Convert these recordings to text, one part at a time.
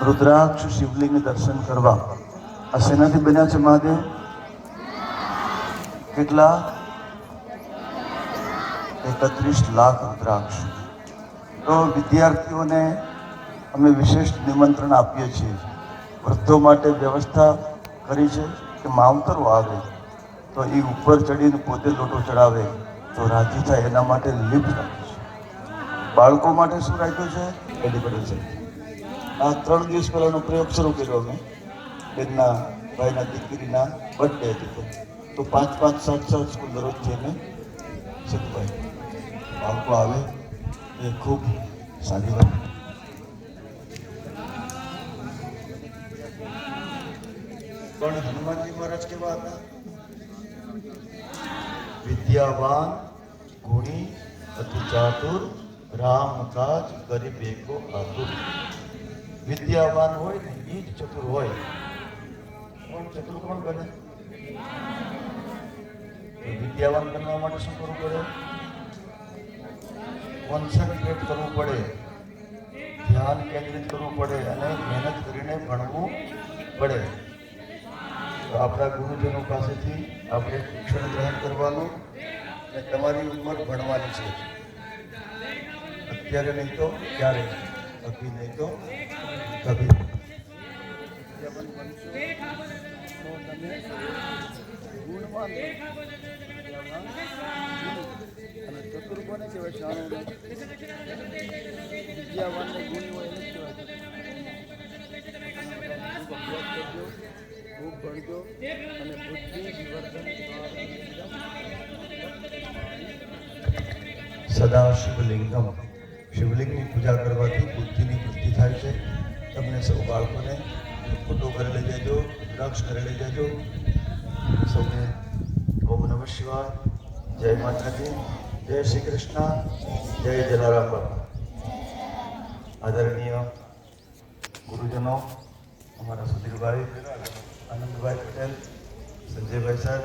रुद्राक्ष शिवलिंग दर्शन करवा आ सेनाथी बन्या छे महादेव કેટલા 31 લાખ रुद्राक्ष। तो विद्यार्थीओने અમે વિશેષ નિમંત્રણ આપીએ છીએ। વૃદ્ધો માટે વ્યવસ્થા કરી છે કે માવતરો આવે તો એ ઉપર ચડીને પોતે લોટો ચડાવે તો રાજી થાય એના માટે લિફ્ટ રાખી છે। બાળકો માટે શું રાખ્યું છે? મેડિકલ છે। આ 3 દિવસ પહેલાનો પ્રયોગ શરૂ કર્યો અમે બેનના ભાઈના દીકરીના બર્થડે હતી તો 5-5, 7-7 સ્કૂલ દરરોજ જઈને શીખવાય બાળકો આવે એ ખૂબ સારી વાત। પણ હનુમાનજી મહારાજ કેવા હતા? વિદ્યાવાન ગુણી અતિ ચાતુર રામ કાજ ગરીબે કો આતુર। વિદ્યાવાન હોય ને એ જ ચતુર હોય। કોણ ચતુર કોણ બને? વિદ્યાવાન બનવા માટે શું કરવું પડે? કોન્સન્ટ્રેટ કરવું પડે, ધ્યાન કેન્દ્રિત કરવું પડે અને મહેનત કરીને ભણવું પડે। તો આપણા ગુરુજનો પાસેથી આપણે શિક્ષણ ગ્રહણ કરવાનું અને તમારી ઉંમર ભણવાની છે। અત્યારે નહીં તો ક્યારે, અભી નહીં તો કભી। અને ચતુર કોને કહેવાય? શાણો વિદ્યાવાન ને ગુણી હોય એને જ કહેવાય। ખૂબ ભણજો અને બુદ્ધિ વિવર્ધન સદા શિવલિંગમ। શિવલિંગની પૂજા કરવાથી બુદ્ધિની વૃદ્ધિ થાય છે। તમને સૌ બાળકોને ફોટો ઘરે લઈ જજો, દ્રાક્ષ ઘરે લઈ જજો। સૌને ઓમ નમઃ શિવાય, જય માતાજી, જય શ્રી કૃષ્ણ, જય જલારામ બાપા। આદરણીય ગુરુજનો, અમારા સુધીરભાઈ, આનંદભાઈ પટેલ, સંજયભાઈ સાહેબ,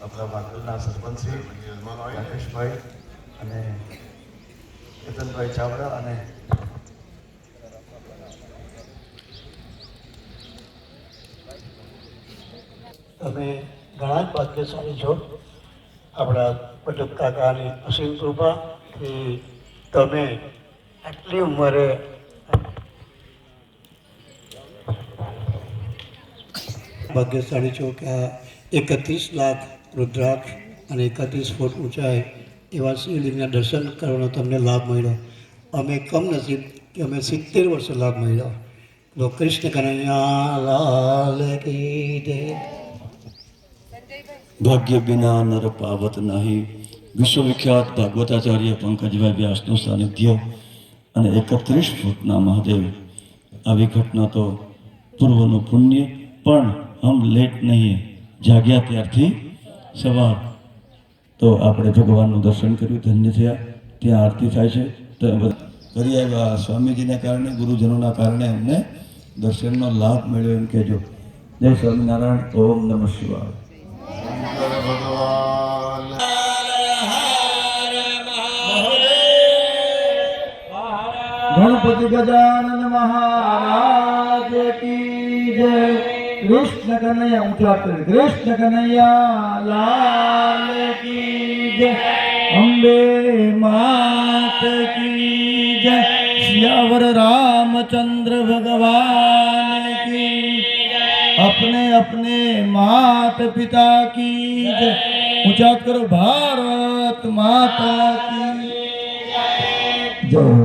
આપણા માંડલના સરપંચ શ્રી રાકેશભાઈ અને કેતનભાઈ ચાવડા અને તમે ઘણા જ ભાગ્યશાળી છો। આપણા પટક કાકાની અસીમ કૃપાથી તમે આટલી ઉંમરે ભાગ્યશાળી છો કે આ 31 લાખ રુદ્રાક્ષ અને 31 ફૂટ ઊંચાઈ એવા શિવલિંગના દર્શન કરવાનો તમને લાભ મળ્યો। અમે કમનસીબ કે અમે 70 વર્ષે લાભ મળ્યો। તો કૃષ્ણ કનૈયા લાલ કી જય। ભાગ્ય વિના નર પાવત નહીં। વિશ્વવિખ્યાત ભાગવતાચાર્ય પંકજભાઈ વ્યાસનું સાનિધ્ય અને 31 ફૂટના મહાદેવ। આવી ઘટના તો પૂર્વનું પુણ્ય, પણ હમ લેટ નહીં, જાગ્યા ત્યારથી સવાર તો આપણે ભગવાનનું દર્શન કર્યું, ધન્ય થયા। ત્યાં આરતી થાય છે તો કરી આવ્યા। સ્વામીજીને કારણે, ગુરુજનોના કારણે અમને દર્શનનો લાભ મળ્યો એમ કહેજો। જય સ્વામિનારાયણ। ઓમ નમઃ શિવાય। ભગવાન ગણપતિ ગજાનન મહારાજ કી જય। કૃષ્ણ કનૈયા ઊંચા કરી, કૃષ્ણ કનૈયા લાલ કી જય। અંબે માત કી જય। સિયાવર રામચંદ્ર ભગવાન की अपने अपने मात पिता की जय। ऊंचा करो, भारत माता की जय।